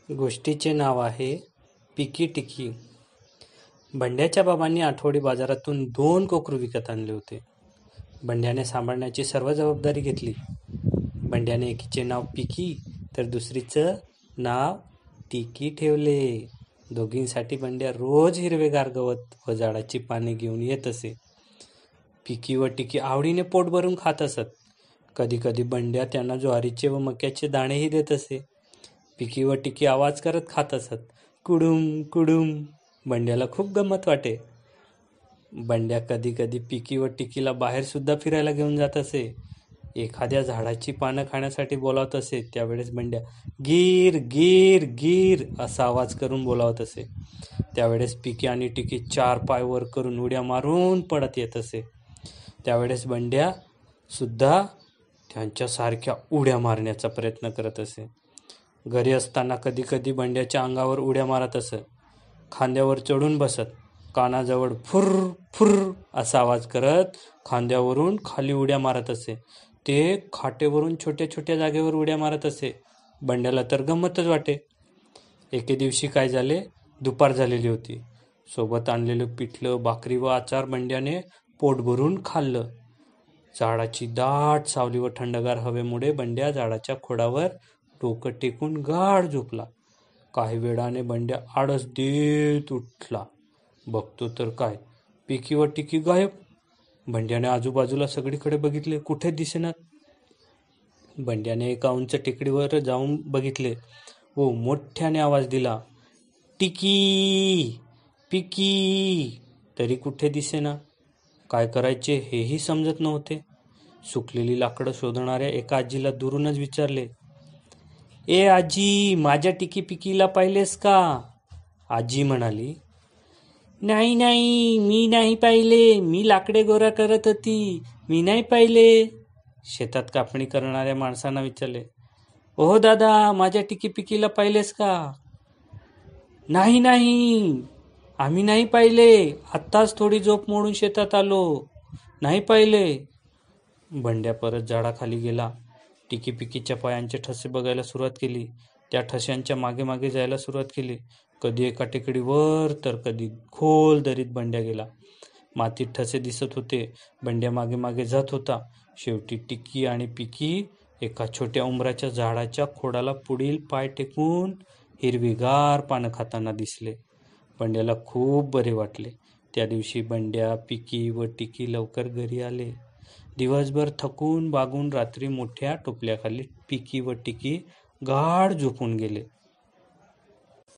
गोष्टीचे नाव आहे पिकी टिकी. बंड्याच्या बाबांनी आठवडी बाजारातून 2 कोकरू विकत आणले होते. बंड्याने सांभाळण्याची सर्व जबाबदारी घेतली. बंड्याने एकीचे नाव पिकी तर दुसरीचं नाव टिकी ठेवले. दोघींसाठी बंड्या रोज हिरवेगार गवत व झाडाची पाने घेऊन येत असे. पिकी व टिकी आवडीने पोट भरून खात असत. कधी कधी बंड्या त्यांना ज्वारीचे व मक्याचे दाणेही देत असे. पिकी व टिकी आवाज करत खात असत. कुडुम कुडुम. बंड्याला खूप गंमत वाटे. बंड्या कधी कधी पिकी व टिकीला बाहेर सुद्धा फिरायला घेऊन जात असे. एखाद्या झाडाची पानं खाण्यासाठी बोलावत असे त्यावेळेस बंड्या गिर गिर गिर असा आवाज करून बोलावत असे. त्यावेळेस पिकी आणि टिकी 4 पाय वर करून उड्या मारून पडत येत असे. त्यावेळेस बंड्या सुद्धा त्यांच्यासारख्या उड्या मारण्याचा प्रयत्न करत असे. घरी असताना कधी कधी बंड्याच्या अंगावर उड्या मारत असत. खांद्यावर चढून बसत. कानाजवळ फुर फुर असा आवाज करत खांद्यावरून खाली उड्या मारत असे. ते खाटेवरून छोट्या छोट्या जागेवर उड्या मारत असे. बंड्याला तर गंमतच वाटे. एके दिवशी काय झाले, दुपार झालेली होती. सोबत आणलेलं पिठलं, भाकरी व आचार बंड्याने पोट भरून खाल्लं. झाडाची दाट सावली व थंडगार हवेमुळे बंड्या झाडाच्या खोडावर डोकं टेकून गाढ झोपला. काही वेळाने बंड्या आळस देत उठला. बघतो तर काय, पिकी व टिकी गायब. बंड्याने आजूबाजूला सगळीकडे बघितले, कुठे दिसेनात. बंड्याने एका उंच टेकडीवर जाऊन बघितले व मोठ्याने आवाज दिला, टिकी पिकी. तरी कुठे दिसेना. काय करायचे हेही समजत नव्हते. सुकलेली लाकडं शोधणाऱ्या एका आजीला दुरूनच विचारले, ए आजी, माझ्या टिकी पिकीला पाहिलेस का? आजी म्हणाली, नाही नाही, मी नाही पाहिले. मी लाकडे गोळा करत होती, मी नाही पाहिले. शेतात कापणी करणाऱ्या माणसांना विचारले, ओह दादा, माझ्या टिकी पिकीला पाहिलेस का? नाही नाही, आम्ही नाही पाहिले. आत्ताच थोडी झोप मोडून शेतात आलो, नाही पाहिले. बंड्या परत झाडाखाली गेला. टिकी पिकीच्या पायांचे ठसे बघायला सुरुवात केली. त्या ठशांच्या मागे मागे जायला सुरुवात केली. कधी एका टेकडीवर तर कधी खोल दरीत बंड्या गेला. मातीत ठसे दिसत होते. बंड्या मागे मागे जात होता. शेवटी टिकी आणि पिकी एका छोट्या उंबराच्या झाडाच्या खोडाला पुढील पाय टेकून हिरवीगार पानं खाताना दिसले. बंड्याला खूप बरे वाटले. त्या दिवशी बंड्या, पिकी व टिकी लवकर घरी आले. दिवसभर थकून बागून रात्री मोठ्या टोपल्याखाली पिकी व टिकी गाढ झोपून गेले.